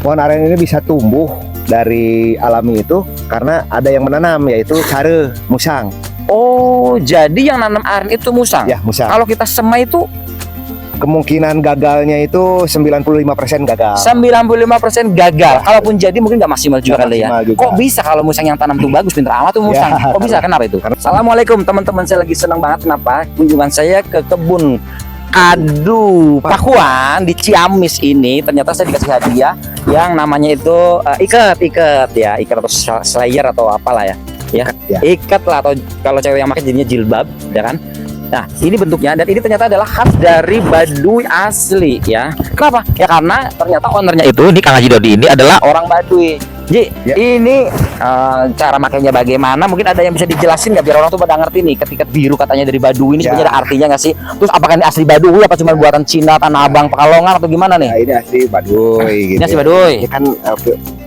Pohon aren ini bisa tumbuh dari alami itu karena ada yang menanam, yaitu cara musang. Oh, jadi yang nanam aren itu musang? Ya, musang. Kalau kita semai itu Kemungkinan gagalnya itu 95% gagal. 95% gagal. Kalaupun jadi mungkin nggak maksimal juga kali ya. Juga. Kok bisa kalau musang yang tanam tuh bagus, pinter amat tuh musang? Ya, Kok bisa? Kenapa itu? Assalamualaikum teman-teman, saya lagi senang banget. Kenapa? Kunjungan saya ke kebun Kadu Pakuan di Ciamis ini. Ternyata saya dikasih hadiah yang namanya itu ikat atau slayer atau apalah ya. Ikat lah, atau kalau cewek yang pakai jadinya jilbab, ya kan? Nah, ini bentuknya, dan ini ternyata adalah khas dari Baduy asli ya. Kenapa? Ya karena ternyata ownernya itu, ini Kang Haji Dodi ini adalah orang Baduy. Ji, ini cara makainya bagaimana? Mungkin ada yang bisa dijelasin nggak biar orang tuh pada ngerti nih. Ketika biru katanya dari Baduy ini sebenarnya ada artinya nggak sih? Terus apakah ini asli Baduy apa cuma buatan Cina, Tanah Abang, Pekalongan atau gimana nih? Nah, ini asli Baduy gitu. Ini asli Baduy. Ini kan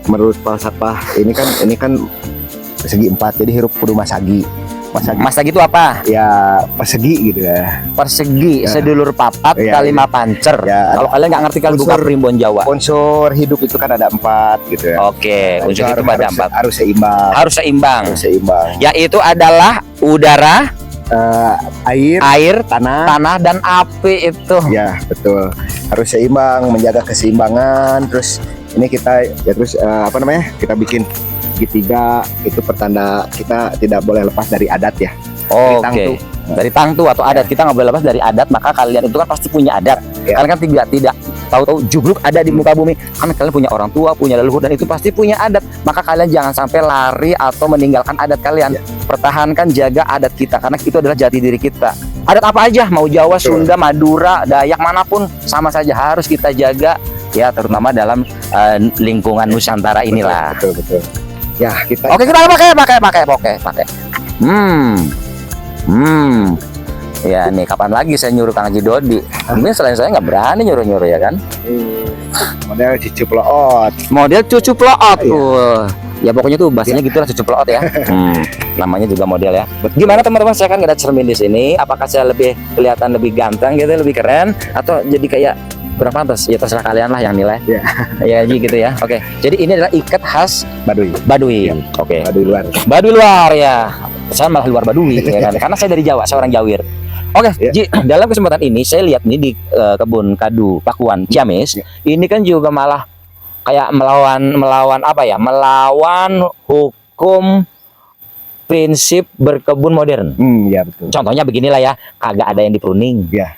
menurut falsafah ini kan persegi 4, jadi hirup kudu masagi. Masagi itu apa? Ya persegi gitu ya. Persegi, Ya. sedulur papat kali pancer. Ya, kalau kalian nggak ngerti, kalian buka Primbon Jawa. Unsur hidup itu kan ada 4 gitu ya. Oke, Nah, unsur hidup ada 4. harus seimbang. Harus seimbang. Harus seimbang. Yaitu adalah udara, air, tanah dan api itu. Ya, betul. Harus seimbang, menjaga keseimbangan. Terus ini kita ya terus kita bikin segitiga, itu pertanda kita tidak boleh lepas dari adat ya. Oke. Dari tangtu atau adat, kita nggak boleh lepas dari adat. Maka kalian itu kan pasti punya adat. Ya. Kalian kan tidak tahu-tahu jubluk ada di muka bumi. Kan kalian punya orang tua, punya leluhur, dan itu pasti punya adat. Maka kalian jangan sampai lari atau meninggalkan adat kalian. Pertahankan, jaga adat kita, karena itu adalah jati diri kita. Adat apa aja, mau Jawa, Sunda, Madura, Dayak, manapun sama saja harus kita jaga ya, terutama dalam lingkungan Nusantara inilah. Betul. Ya, kita. Oke, kita pakai. Ya nih, kapan lagi saya nyuruh Kang Haji Dodi? Mungkin selain saya nggak berani nyuruh ya kan? Model cucu ploot. Model cucu ploot. Iya. Ya pokoknya tuh bahasanya gitulah, cucu ploot ya. Namanya juga model ya. Gimana teman-teman, saya kan nggak ada cermin di sini. Apakah saya lebih kelihatan lebih ganteng gitu, lebih keren, atau jadi kayak kurang pantas? Ya terserah kalian lah yang nilai. Ya gitu ya. Oke. Jadi ini adalah ikat khas Baduy. Ya. Oke. Baduy luar ya. Saya malah luar Baduy ya kan. Karena saya dari Jawa, saya orang Jawir. Oke, Ji, dalam kesempatan ini saya lihat nih di kebun Kadu Pakuan Ciamis. Ini kan juga malah kayak melawan apa ya? Melawan hukum prinsip berkebun modern. Ya betul. Contohnya beginilah ya, kagak ada yang di pruning. Ya.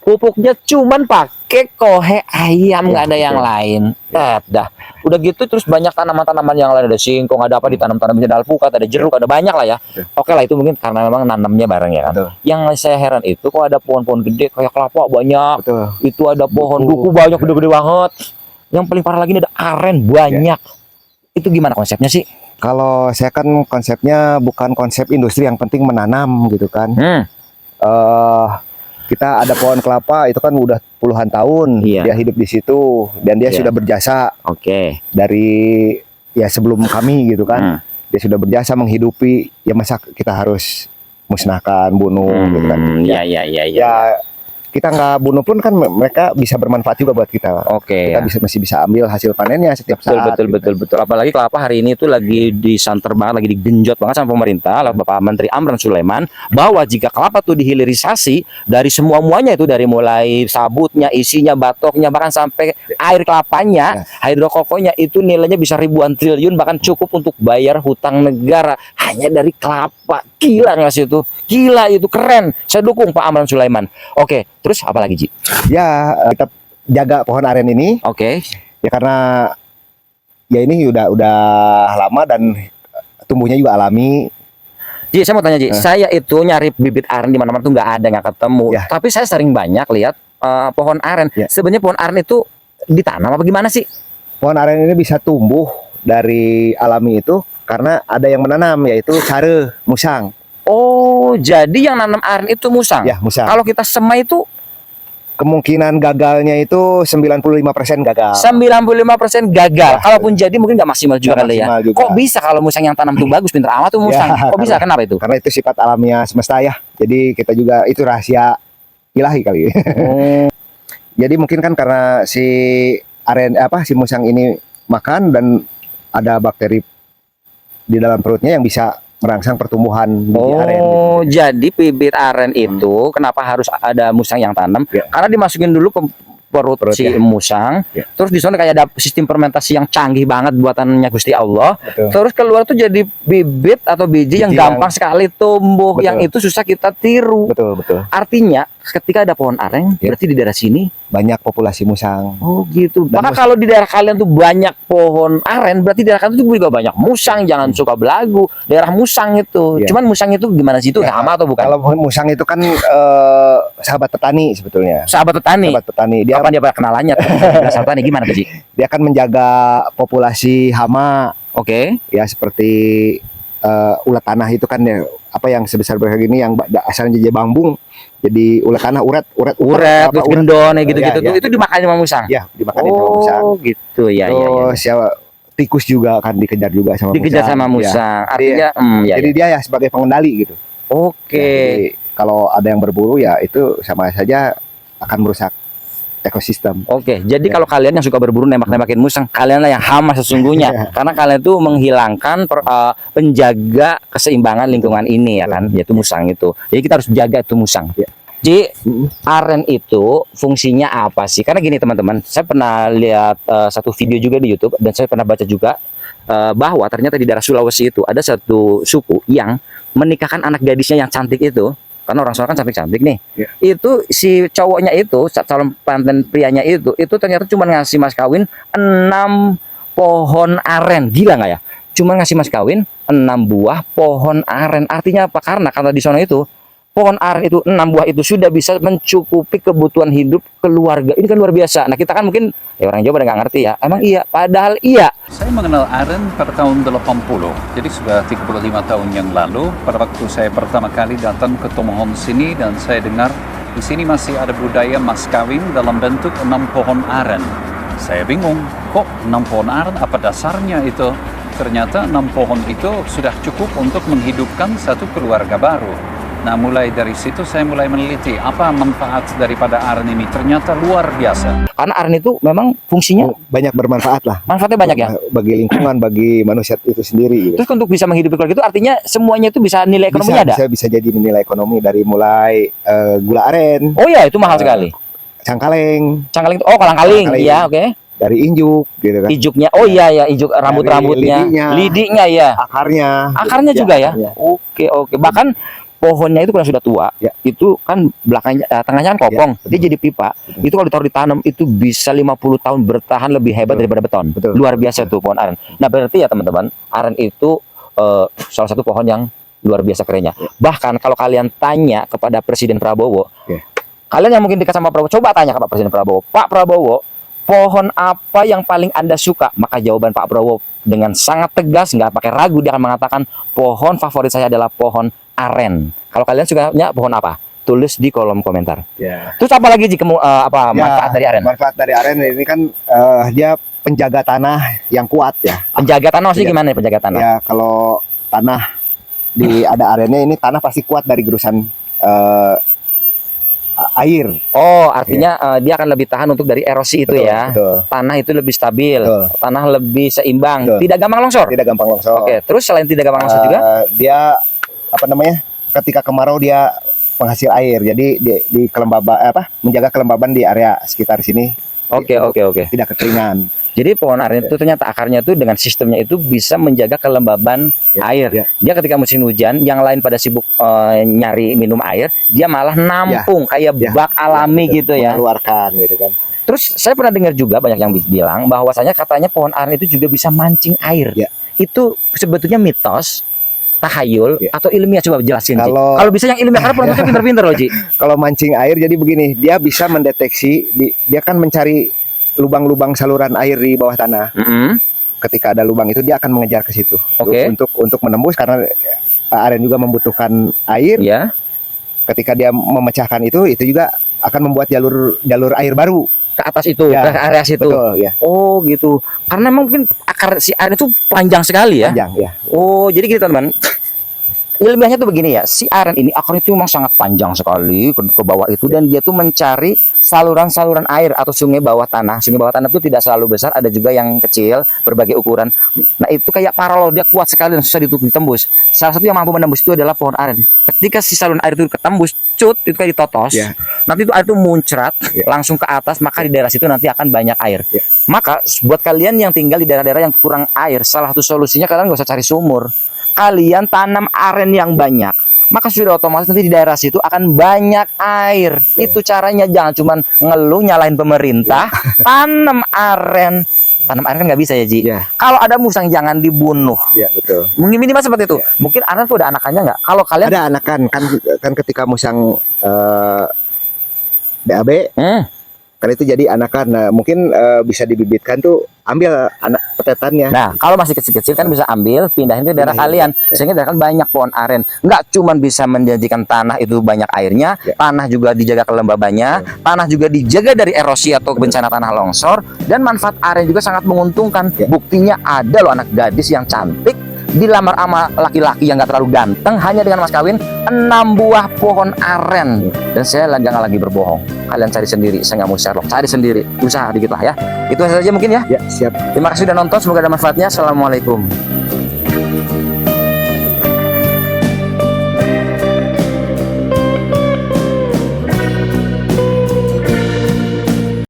Pupuknya cuman pakai kohe ayam, nggak ada yang lain. Dah. Udah gitu terus banyak tanaman-tanaman yang lain, ada singkong, ada apa, ditanam-tanamnya, ada alpukat, ada jeruk, ada banyak lah ya. Oke lah, itu mungkin karena memang nanamnya bareng ya kan. Yang saya heran itu kok ada pohon-pohon gede kayak kelapa banyak. Itu ada pohon duku banyak, gede-gede banget. Yang paling parah lagi ini ada aren banyak. Itu gimana konsepnya sih? Kalau saya kan konsepnya bukan konsep industri, yang penting menanam gitu kan. Kita ada pohon kelapa itu kan udah puluhan tahun dia hidup di situ, dan dia sudah berjasa. Dari ya sebelum kami gitu kan. Dia sudah berjasa menghidupi, ya masa kita harus musnahkan, bunuh gitu kan. Ya kita nggak bunuh pun kan mereka bisa bermanfaat juga buat kita. Kita masih bisa ambil hasil panennya setiap saat. Betul. Apalagi kelapa hari ini tuh lagi disanter banget, lagi digenjot banget sama pemerintah, Bapak Menteri Amran Sulaiman, bahwa jika kelapa tuh dihilirisasi dari muanya itu, dari mulai sabutnya, isinya, batoknya, bahkan sampai air kelapanya, hidrokokonya, itu nilainya bisa ribuan triliun, bahkan cukup untuk bayar hutang negara hanya dari kelapa. Gila nggak sih itu? Gila, itu keren. Saya dukung Pak Amran Sulaiman. Oke. Terus apa lagi, Ji? Ya, kita jaga pohon aren ini. Ya karena ya ini udah lama dan tumbuhnya juga alami. Ji, saya mau tanya, Ji. Saya itu nyari bibit aren di mana-mana tuh nggak ketemu. Tapi saya sering banyak lihat pohon aren. Sebenarnya pohon aren itu ditanam apa gimana sih? Pohon aren ini bisa tumbuh dari alami itu karena ada yang menanam, yaitu cara musang. Oh, jadi yang nanam aren itu musang? Ya, musang. Kalau kita semai itu kemungkinan gagalnya itu 95% gagal. 95% gagal. Kalaupun jadi mungkin nggak maksimal juga kali ya. Kok bisa kalau musang yang tanam tuh bagus, pinter amat tuh musang? Kok bisa? Kenapa itu? Karena itu sifat alamiah semesta ya. Jadi kita juga itu rahasia ilahi kali. Jadi mungkin kan karena si musang ini makan dan ada bakteri di dalam perutnya yang bisa merangsang pertumbuhan bibit aren. Oh, jadi bibit aren itu kenapa harus ada musang yang tanam? Ya. Karena dimasukin dulu ke perut si ya. musang, Ya. terus di sana kayak ada sistem fermentasi yang canggih banget buatannya Gusti Allah. Betul. Terus keluar tuh jadi bibit atau biji yang gampang sekali tumbuh, Betul. yang itu susah kita tiru. Betul, betul. Artinya ketika ada pohon aren, Ya. berarti di daerah sini Banyak populasi musang. oh gitu. Dan Maka kalau di daerah kalian tuh banyak pohon aren, berarti di daerah kalian tuh juga banyak musang. Jangan suka belagu. Daerah musang itu. Ya. Cuman musang itu gimana sih itu? Ya, Sama atau bukan? Kalau musang itu kan sahabat petani sebetulnya. Sahabat petani. Sahabat petani. Dia Kapan dia pada kenalannya? Sahabat petani gimana tuh, Ji? dia akan menjaga populasi hama Oke. ya seperti ulat tanah itu kan ya apa yang sebesar begini yang asalnya jadi bambung jadi ulat tanah uret Terus gendon ya gitu-gitu Ya, tuh. ya. Itu dimakan sama musang. Ya dimakan sama musang. Oh, gitu ya, ya, ya. Terus ya, tikus juga kan dikejar juga sama Dikejar musang. sama Ya. musang. Artinya ya, Jadi ya. dia ya sebagai pengendali gitu. Oke. Jadi, kalau ada yang berburu ya itu sama saja akan merusak ekosistem. Oke, jadi Ya. kalau kalian yang suka berburu nembak-nembakin musang, kalianlah yang hama sesungguhnya. Karena kalian itu menghilangkan penjaga keseimbangan lingkungan ini ya kan, yaitu musang itu. Jadi kita harus jaga itu musang. Ya. Ji, aren itu fungsinya apa sih? Karena gini teman-teman, saya pernah lihat satu video juga di YouTube dan saya pernah baca juga bahwa ternyata di daerah Sulawesi itu ada satu suku yang menikahkan anak gadisnya yang cantik itu. Karena orang Solo kan cantik-cantik nih. Ya. Itu si cowoknya itu, calon pengantin prianya itu ternyata cuma ngasih mas kawin 6 pohon aren. Gila nggak ya? Cuma ngasih mas kawin 6 buah pohon aren. Artinya apa? Karena kata di sana itu pohon aren itu 6 buah itu sudah bisa mencukupi kebutuhan hidup keluarga. Ini kan luar biasa. Nah kita kan mungkin ya orang Jawa pada nggak ngerti ya. Emang iya, padahal iya. Saya mengenal aren pada tahun 80, jadi sudah 35 tahun yang lalu. Pada waktu saya pertama kali datang ke Tomohon sini dan saya dengar di sini masih ada budaya mas kawin dalam bentuk 6 pohon aren. Saya bingung, kok 6 pohon aren apa dasarnya itu? Ternyata 6 pohon itu sudah cukup untuk menghidupkan satu keluarga baru. Nah, mulai dari situ saya mulai meneliti apa manfaat daripada aren ini. Ternyata luar biasa. Karena aren itu memang fungsinya Banyak bermanfaat lah manfaatnya banyak ya. bagi lingkungan, bagi manusia itu sendiri. Gitu. Terus untuk bisa menghidupi keluarga itu artinya semuanya itu bisa nilai ekonominya ada. Bisa jadi nilai ekonomi dari mulai gula aren, Oh ya, itu mahal sekali. cangkaleng, Cangkaling itu, oh kolang-kaling, Kolang-kaling. ya oke. dari injuk gitu kan. Ijuknya, oh iya ya, ijuk rambut-rambutnya, lidinya ya, akarnya juga ya. akarnya. Oke oke. Bahkan pohonnya itu kalau sudah tua, Ya. itu kan belakangnya, tengahnya kan kopong, Ya, dia jadi pipa. Betul. Itu kalau ditaruh ditanam itu bisa 50 tahun bertahan lebih hebat Betul. daripada beton. Betul. Luar biasa tuh pohon aren. Nah berarti ya teman-teman, aren itu salah satu pohon yang luar biasa kerennya. Bahkan kalau kalian tanya kepada Presiden Prabowo, Ya. kalian yang mungkin dekat sama Prabowo, coba tanya ke Pak Presiden Prabowo, Pak Prabowo, pohon apa yang paling Anda suka? Maka jawaban Pak Prabowo dengan sangat tegas, nggak pakai ragu, dia akan mengatakan pohon favorit saya adalah pohon aren. Kalau kalian sukanya pohon apa? Tulis di kolom komentar. Ya. Terus apa lagi jika apa Ya, manfaat dari aren? Manfaat dari aren ini kan dia penjaga tanah yang kuat ya. Penjaga tanah sih Ya. gimana ya penjaga tanah? Ya kalau tanah ada arennya ini tanah pasti kuat dari gerusan air. Oh, artinya dia akan lebih tahan untuk dari erosi itu Betul, ya. betul. Tanah itu lebih stabil, Betul. tanah lebih seimbang, Betul. tidak gampang longsor. Tidak gampang longsor. Oke, terus selain tidak gampang longsor juga, Dia apa namanya? Ketika kemarau dia penghasil air. Jadi di kelembaban menjaga kelembaban di area sekitar sini. oke. Tidak kekeringan. Jadi pohon aren itu ternyata akarnya itu dengan sistemnya itu bisa menjaga kelembaban Ya, air. ya. Dia ketika musim hujan, yang lain pada sibuk nyari minum air, dia malah nampung kayak Ya. bak alami gitu ya. Mengeluarkan gitu kan. Terus saya pernah dengar juga banyak yang bilang bahwasanya katanya pohon aren itu juga bisa mancing air. Ya. Itu sebetulnya mitos, tahayul Ya. atau ilmiah, coba jelasin. Ji. Kalau- Kalau bisa yang ilmiah, karena penontonnya pinter-pinter loh Ji. Kalau mancing air jadi begini, dia bisa mendeteksi dia kan mencari lubang-lubang saluran air di bawah tanah. Mm-mm. Ketika ada lubang itu dia akan mengejar ke situ. Oke. Untuk menembus karena aren juga membutuhkan air. Ya, Ketika dia memecahkan itu juga akan membuat jalur air baru. ke atas itu, Ya, ke area situ. Betul ya. Oh gitu. Karena mungkin akar si aren itu panjang sekali ya. Panjang ya. Oh, jadi gitu teman-teman. Ilmiahnya tuh begini ya, si aren ini akarnya itu memang sangat panjang sekali ke bawah itu dan dia tuh mencari saluran-saluran air atau sungai bawah tanah. Sungai bawah tanah itu tidak selalu besar, ada juga yang kecil, berbagai ukuran. Nah, itu kayak paralel, dia kuat sekali dan susah ditembus. Salah satu yang mampu menembus itu adalah pohon aren. Ketika si saluran air itu ketembus, cut, itu kayak ditotos. Nanti itu air itu muncrat langsung ke atas, maka di daerah situ nanti akan banyak air. Maka buat kalian yang tinggal di daerah-daerah yang kurang air, salah satu solusinya kalian gak usah cari sumur. Kalian tanam aren yang banyak, maka sudah otomatis nanti di daerah situ akan banyak air. Itu caranya, jangan cuman ngeluh nyalahin pemerintah. Tanam aren. Tanam aren kan nggak bisa ya, Ji. Kalau ada musang jangan dibunuh. Ya, betul. Mungkin minimal seperti itu. Mungkin aren tuh ada anakannya nggak? Kalau kalian ada anakan kan ketika musang BAB kan itu jadi anakan. Nah, mungkin bisa dibibitkan tuh, ambil anak petetannya. Nah, kalau masih kecil-kecil kan bisa ambil, pindahin ke daerah kalian. Sehingga daerah kan banyak pohon aren. Nggak cuman bisa menjadikan tanah itu banyak airnya, tanah juga dijaga kelembabannya, tanah juga dijaga dari erosi atau bencana tanah longsor, dan manfaat aren juga sangat menguntungkan. Buktinya ada loh anak gadis yang cantik dilamar sama laki-laki yang gak terlalu ganteng hanya dengan mas kawin 6 buah pohon aren. Dan saya jangan lagi berbohong, kalian cari sendiri, saya nggak mau Sherlock, cari sendiri, usaha dikit lah ya. Itu saja mungkin ya. Ya, siap. Terima kasih sudah nonton, semoga ada manfaatnya. Assalamualaikum.